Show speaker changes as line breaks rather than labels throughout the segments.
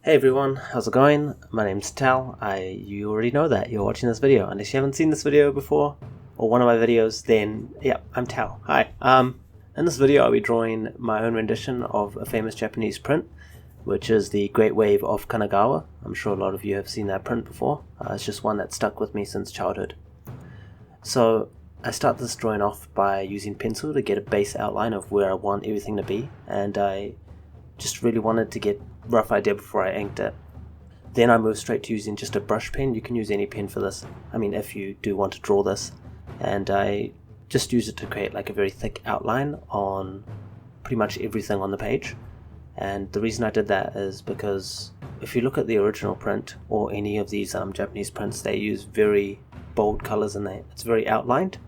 Hey everyone, how's it going? My name's Tal. You already know that you're watching this video, and if you haven't seen this video before, or one of my videos, then yeah, I'm Tal. Hi. In this video I'll be drawing my own rendition of a famous Japanese print, which is the Great Wave Off Kanagawa. I'm sure a lot of you have seen that print before. It's just one that stuck with me since childhood. So I start this drawing off by using pencil to get a base outline of where I want everything to be, and I just really wanted to get a rough idea before I inked it. Then I move straight to using just a brush pen. You can use any pen for this, if you do want to draw this, and I just use it to create like a very thick outline on pretty much everything on the page. And the reason I did that is because if you look at the original print or any of these Japanese prints, they use very bold colors and it's very outlined.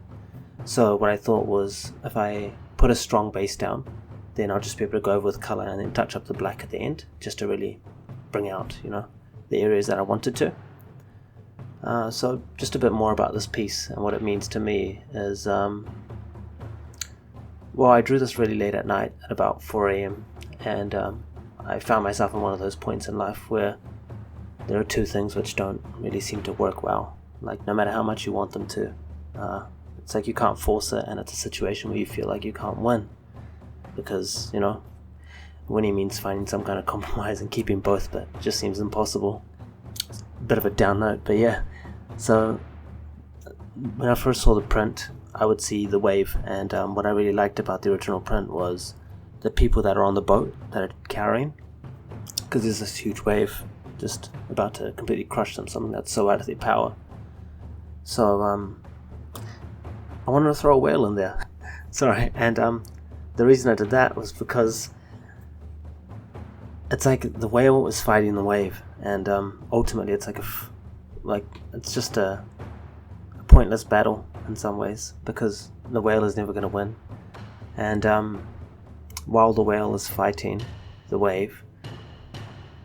So what I thought was, if I put a strong base down, then I'll just be able to go over with color and then touch up the black at the end, just to really bring out, the areas that I wanted to. So just a bit more about this piece and what it means to me is, I drew this really late at night at about 4 a.m. and I found myself in one of those points in life where there are two things which don't really seem to work well. Like, no matter how much you want them to, it's like you can't force it, and it's a situation where you feel like you can't win. Because, winning means finding some kind of compromise and keeping both, but it just seems impossible. It's a bit of a down note, but yeah. So, when I first saw the print, I would see the wave, and what I really liked about the original print was the people that are on the boat that are carrying, because there's this huge wave just about to completely crush them, something that's so out of their power. So, I wanted to throw a whale in there. Sorry, and the reason I did that was because it's like the whale was fighting the wave, and ultimately it's it's just a pointless battle in some ways, because the whale is never going to win. And while the whale is fighting the wave,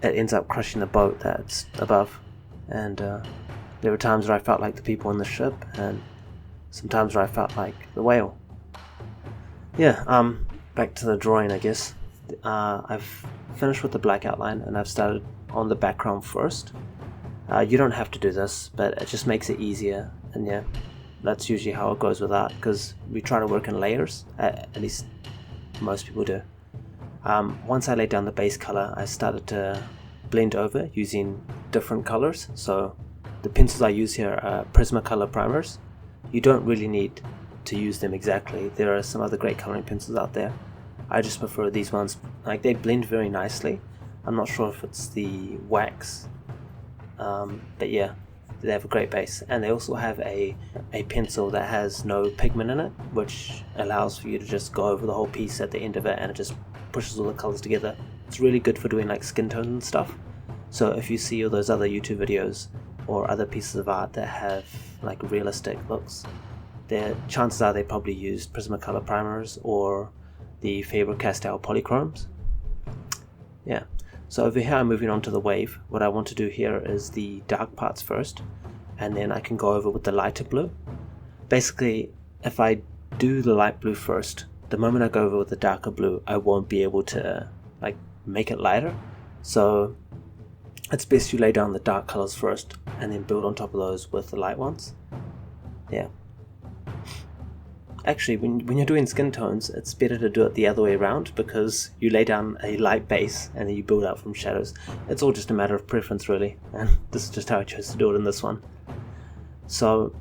it ends up crushing the boat that's above. And there were times where I felt like the people in the ship, and sometimes where I felt like the whale. Yeah, back to the drawing, I guess. I've finished with the black outline, and I've started on the background first. You don't have to do this, but it just makes it easier, and yeah, that's usually how it goes with art, because we try to work in layers, at least most people do. Once I laid down the base color, I started to blend over using different colors. So the pencils I use here are Prismacolor Primers. You don't really need to use them exactly. There are some other great coloring pencils out there. I just prefer these ones. Like, they blend very nicely. I'm not sure if it's the wax, but yeah, they have a great base. And they also have a pencil that has no pigment in it, which allows for you to just go over the whole piece at the end of it, and it just pushes all the colors together. It's really good for doing like skin tones and stuff. So if you see all those other YouTube videos or other pieces of art that have like realistic looks, chances are they probably used Prismacolor Primers or the Faber-Castell polychromes. Yeah, so over here I'm moving on to the wave. What I want to do here is the dark parts first, and then I can go over with the lighter blue. Basically, if I do the light blue first, the moment I go over with the darker blue, I won't be able to make it lighter. So it's best you lay down the dark colors first and then build on top of those with the light ones. Yeah. Actually, when you're doing skin tones, it's better to do it the other way around, because you lay down a light base and then you build out from shadows. It's all just a matter of preference, really, and this is just how I chose to do it in this one. So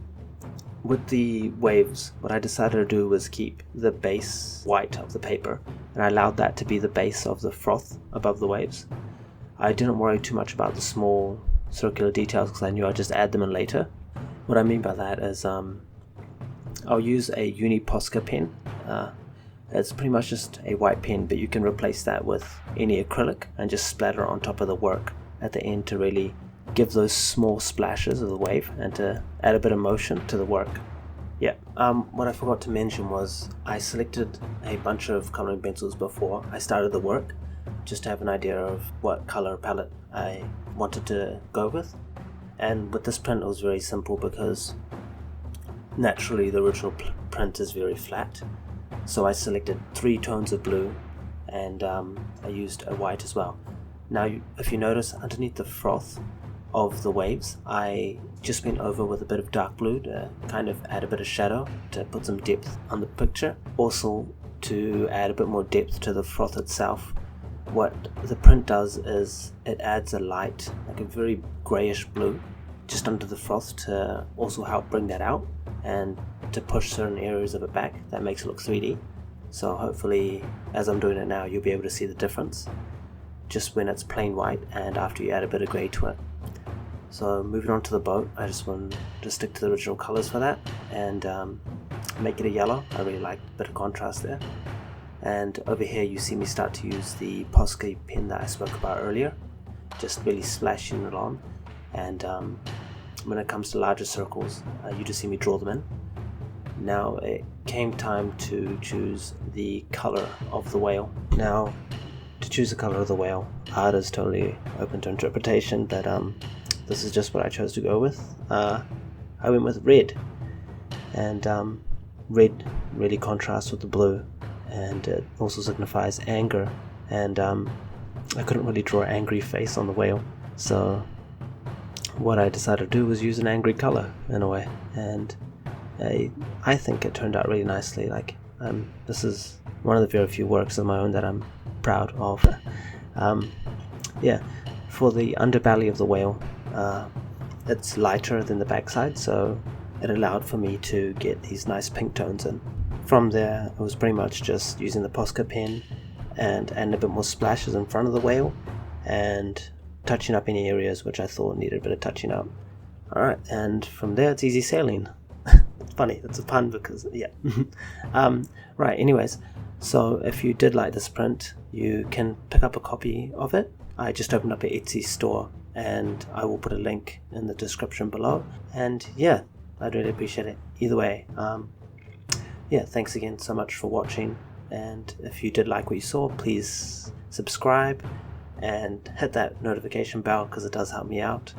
with the waves, what I decided to do was keep the base white of the paper, and I allowed that to be the base of the froth above the waves. I didn't worry too much about the small circular details, because I knew I'd just add them in later. What I mean by that is I'll use a Uni Posca pen. It's pretty much just a white pen, but you can replace that with any acrylic and just splatter on top of the work at the end to really give those small splashes of the wave and to add a bit of motion to the work. Yeah, what I forgot to mention was I selected a bunch of coloring pencils before I started the work, just to have an idea of what color palette I wanted to go with. And with this print it was very simple, because naturally the original print is very flat, so I selected 3 tones of blue, and I used a white as well. Now if you notice underneath the froth of the waves, I just went over with a bit of dark blue to kind of add a bit of shadow to put some depth on the picture, also to add a bit more depth to the froth itself. What the print does is it adds a light, like a very greyish blue, just under the froth to also help bring that out and to push certain areas of it back. That makes it look 3D. So hopefully, as I'm doing it now, you'll be able to see the difference just when it's plain white and after you add a bit of grey to it. So moving on to the boat, I just want to stick to the original colours for that and make it a yellow. I really like a bit of contrast there. And over here you see me start to use the Posca pen that I spoke about earlier, just really splashing it on. And when it comes to larger circles, you just see me draw them in. Now it came time to choose the colour of the whale. Now to choose the colour of the whale, art is totally open to interpretation, but this is just what I chose to go with. I went with red, and red really contrasts with the blue, and it also signifies anger, and I couldn't really draw an angry face on the whale, so what I decided to do was use an angry colour in a way, and I think it turned out really nicely. Like this is one of the very few works of my own that I'm proud of. Yeah, for the underbelly of the whale, it's lighter than the backside, so it allowed for me to get these nice pink tones in. From there, it was pretty much just using the Posca pen and a bit more splashes in front of the whale and touching up any areas which I thought needed a bit of touching up. Alright, and from there it's easy sailing. It's funny, it's a pun because, yeah. Right, anyways, so if you did like this print, you can pick up a copy of it. I just opened up an Etsy store and I will put a link in the description below. And yeah, I'd really appreciate it. Either way, yeah, thanks again so much for watching, and if you did like what you saw, please subscribe and hit that notification bell because it does help me out.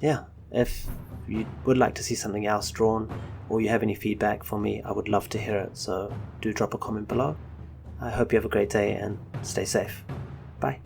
Yeah, if you would like to see something else drawn or you have any feedback for me, I would love to hear it, so do drop a comment below. I hope you have a great day and stay safe. Bye.